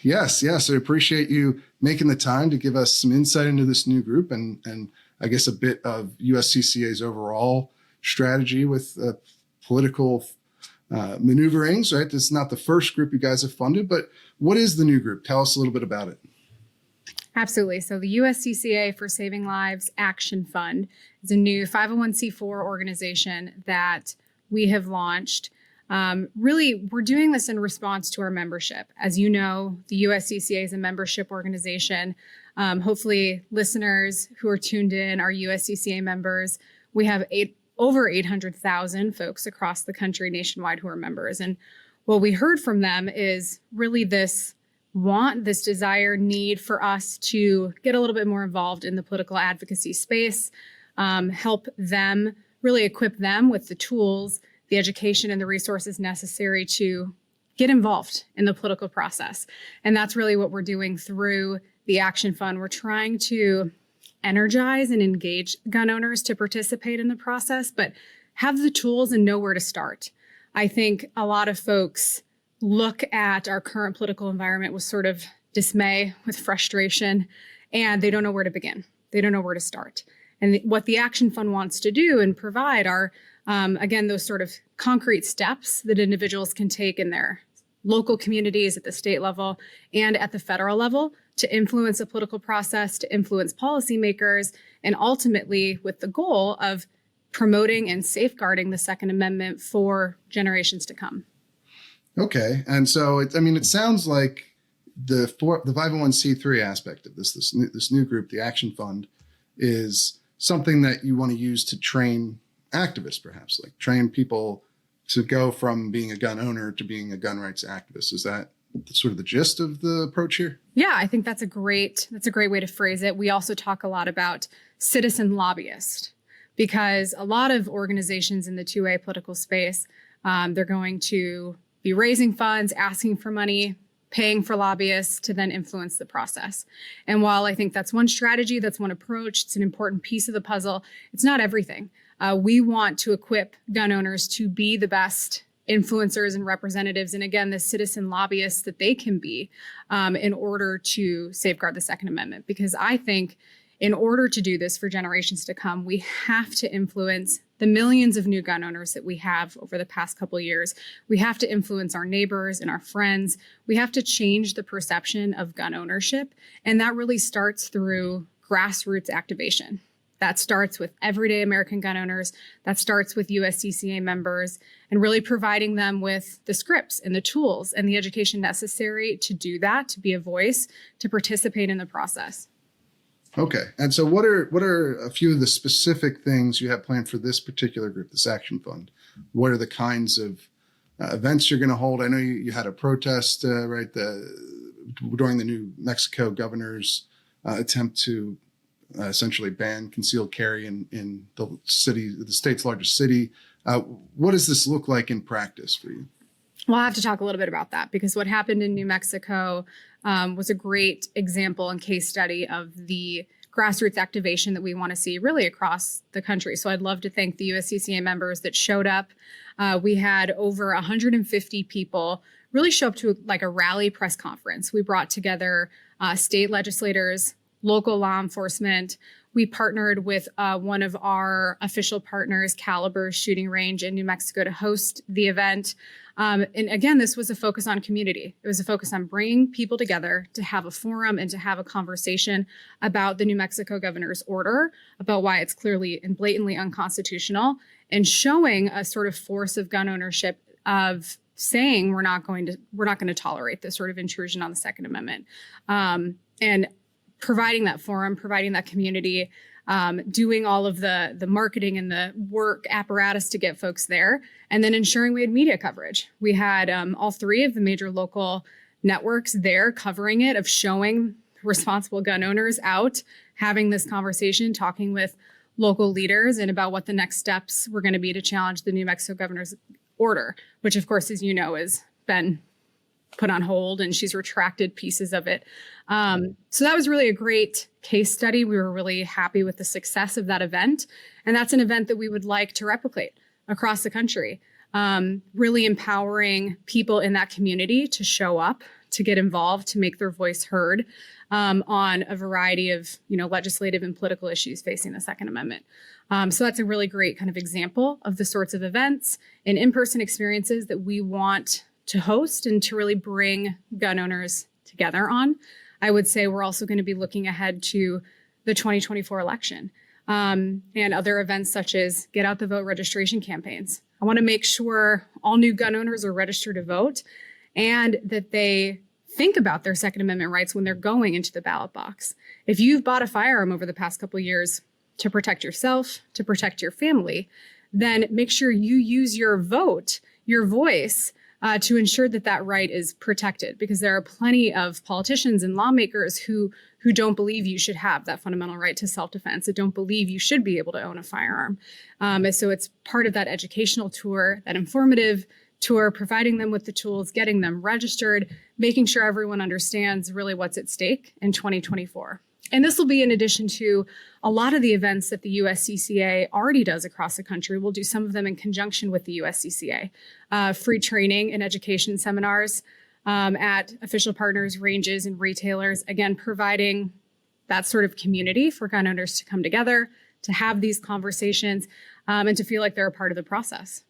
Yes, yes. I appreciate you making the time to give us some insight into this new group and I guess a bit of USCCA's overall strategy with political maneuverings, right? This is not the first group you guys have funded, but what is the new group? Tell us a little bit about it. Absolutely. So the USCCA for Saving Lives Action Fund is a new 501c4 organization that we have launched. Really, we're doing this in response to our membership. As you know, the USCCA is a membership organization. Hopefully, listeners who are tuned in are USCCA members. We have over 800,000 folks across the country nationwide who are members. And what we heard from them is really this desire, need for us to get a little bit more involved in the political advocacy space, help them, really equip them with the tools, the education, and the resources necessary to get involved in the political process. And that's really what we're doing through the Action Fund. We're trying to energize and engage gun owners to participate in the process, but have the tools and know where to start. I think a lot of folks look at our current political environment with sort of dismay, with frustration, and they don't know where to begin. They don't know where to start. And what the Action Fund wants to do and provide are, again, those sort of concrete steps that individuals can take in their local communities at the state level and at the federal level to influence the political process, to influence policymakers, and ultimately with the goal of promoting and safeguarding the Second Amendment for generations to come. Okay. And so, it sounds like the 501c3 aspect of this new group, the Action Fund, is something that you want to use to train activists, perhaps, like train people to go from being a gun owner to being a gun rights activist. Is that sort of the gist of the approach here? Yeah, I think that's a great way to phrase it. We also talk a lot about citizen lobbyist, because a lot of organizations in the 2A political space, they're going to be raising funds, asking for money, paying for lobbyists to then influence the process. And while I think that's one strategy, that's one approach, it's an important piece of the puzzle, it's not everything. We want to equip gun owners to be the best influencers and representatives, and again, the citizen lobbyists that they can be in order to safeguard the Second Amendment. Because I think in order to do this for generations to come, we have to influence the millions of new gun owners that we have over the past couple of years. We have to influence our neighbors and our friends. We have to change the perception of gun ownership. And that really starts through grassroots activation. That starts with everyday American gun owners. That starts with USCCA members, and really providing them with the scripts and the tools and the education necessary to do that, to be a voice, to participate in the process. Okay. And so what are a few of the specific things you have planned for this particular group, this Action Fund? What are the kinds of events you're going to hold? I know you had a protest, right, during the New Mexico governor's attempt to essentially ban concealed carry in the state's largest city. What does this look like in practice for you? Well, I have to talk a little bit about that, because what happened in New Mexico was a great example and case study of the grassroots activation that we want to see really across the country. So I'd love to thank the USCCA members that showed up. We had over 150 people really show up to like a rally press conference. We brought together state legislators, local law enforcement. We partnered with one of our official partners, Caliber Shooting Range in New Mexico, to host the event. And again, this was a focus on community. It was a focus on bringing people together to have a forum and to have a conversation about the New Mexico governor's order, about why it's clearly and blatantly unconstitutional, and showing a sort of force of gun ownership of saying we're not going to tolerate this sort of intrusion on the Second Amendment. And providing that forum, providing that community, doing all of the marketing and the work apparatus to get folks there, and then ensuring we had media coverage. We had all three of the major local networks there covering it, of showing responsible gun owners out, having this conversation, talking with local leaders and about what the next steps were going to be to challenge the New Mexico governor's order, which of course, as you know, has been put on hold, and she's retracted pieces of it. So that was really a great case study. We were really happy with the success of that event. And that's an event that we would like to replicate across the country, really empowering people in that community to show up, to get involved, to make their voice heard on a variety of, legislative and political issues facing the Second Amendment. So that's a really great kind of example of the sorts of events and in-person experiences that we want to host and to really bring gun owners together on. I would say we're also going to be looking ahead to the 2024 election and other events such as get out the vote registration campaigns. I want to make sure all new gun owners are registered to vote and that they think about their Second Amendment rights when they're going into the ballot box. If you've bought a firearm over the past couple of years to protect yourself, to protect your family, then make sure you use your vote, your voice, to ensure that that right is protected, because there are plenty of politicians and lawmakers who don't believe you should have that fundamental right to self-defense, that don't believe you should be able to own a firearm. And so it's part of that educational tour, that informative tour, providing them with the tools, getting them registered, making sure everyone understands really what's at stake in 2024. And this will be in addition to a lot of the events that the USCCA already does across the country. We'll do some of them in conjunction with the USCCA. Free training and education seminars at official partners, ranges, and retailers. Again, providing that sort of community for gun owners to come together, to have these conversations, and to feel like they're a part of the process.